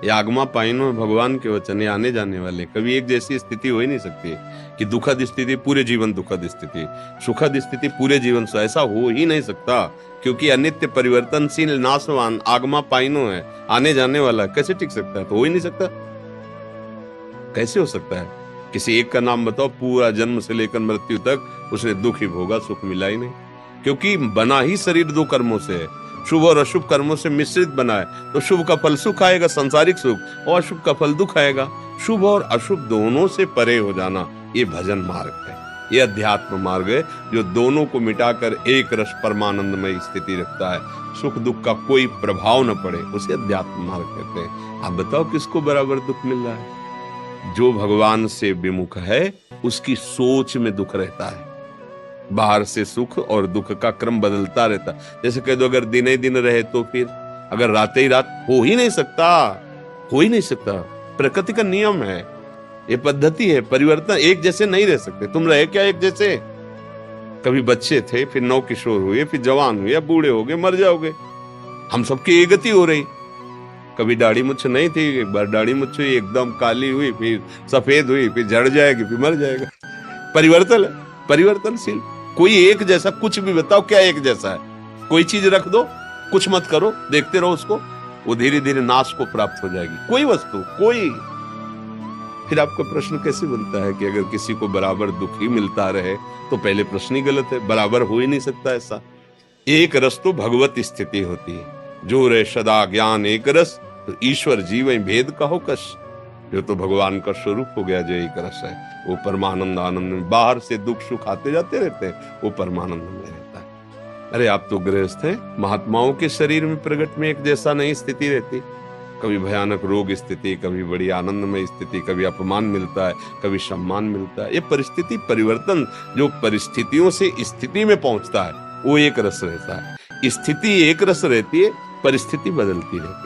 ये आगमा पाइनो है भगवान के वचन, ये आने जाने वाले। कभी एक जैसी स्थिति हो ही नहीं सकती कि दुखद स्थिति पूरे जीवन दुखद स्थिति, सुखद स्थिति पूरे जीवन से, ऐसा हो ही नहीं सकता। क्योंकि अनित्य परिवर्तनशील नाशवान आगमा पाइनो है, आने जाने वाला, कैसे टिक सकता है? तो हो ही नहीं सकता। कैसे हो सकता है? किसी एक का नाम बताओ, पूरा जन्म से लेकर मृत्यु तक उसने दुख ही भोगा, सुख मिला ही नहीं। क्योंकि बना ही शरीर दो कर्मों से है, शुभ और अशुभ कर्मों से मिश्रित बना है। तो शुभ का फल सुख आएगा, सांसारिक सुख, और अशुभ का फल दुख आएगा। शुभ और अशुभ दोनों से परे हो जाना, ये भजन मार्ग है, ये अध्यात्म मार्ग है, जो दोनों को मिटाकर एक रस परमानंदमय स्थिति रखता है। सुख दुख का कोई प्रभाव न पड़े, उसे अध्यात्म मार्ग कहते हैं। आप बताओ किसको बराबर दुख मिल रहा है? जो भगवान से विमुख है उसकी सोच में दुख रहता है। बाहर से सुख और दुख का क्रम बदलता रहता। जैसे कह दो अगर दिन ही दिन रहे तो फिर, अगर रात ही रात, हो ही नहीं सकता, हो ही नहीं सकता। प्रकृति का नियम है, ये पद्धति है, परिवर्तन एक जैसे नहीं रह सकते। तुम रहे क्या एक जैसे? कभी बच्चे थे, फिर नौ किशोर हुए, फिर जवान हुए, अब बूढ़े हो गए, मर जाओगे। हम सबकी एक गति हो रही। कभी दाढ़ी मुछ नहीं थी, एक बार दाढ़ी मुछ हुई, एकदम काली हुई, फिर सफेद हुई, फिर झड़ जाएगी, फिर मर जाएगा। परिवर्तन है, परिवर्तनशील। कोई एक जैसा कुछ भी बताओ, क्या एक जैसा है? कोई चीज रख दो, कुछ मत करो, देखते रहो उसको, वो धीरे धीरे नाश को प्राप्त हो जाएगी। कोई वस्तु, कोई। फिर आपका प्रश्न कैसे बनता है कि अगर किसी को बराबर दुख ही मिलता रहे, तो पहले प्रश्न ही गलत है। बराबर हो ही नहीं सकता ऐसा। एक रस तो भगवत स्थिति होती है, जो रे सदा ज्ञान एक रस, तो ईश्वर जीव भेद कहो कश। जो तो भगवान का स्वरूप हो गया, जो एक रस है, वो परमानंद आनंद में, बाहर से दुख सुख आते जाते रहते हैं, वो परमानंद में रहता है। अरे आप तो गृहस्थ हैं, महात्माओं के शरीर में प्रगट में एक जैसा नहीं स्थिति रहती। कभी भयानक रोग स्थिति, कभी बड़ी आनंदमय स्थिति, कभी अपमान मिलता है, कभी सम्मान मिलता है। ये परिस्थिति परिवर्तन, जो परिस्थितियों से स्थिति में पहुंचता है, वो एक रस रहता है। स्थिति एक रस रहती है, परिस्थिति बदलती रहती है।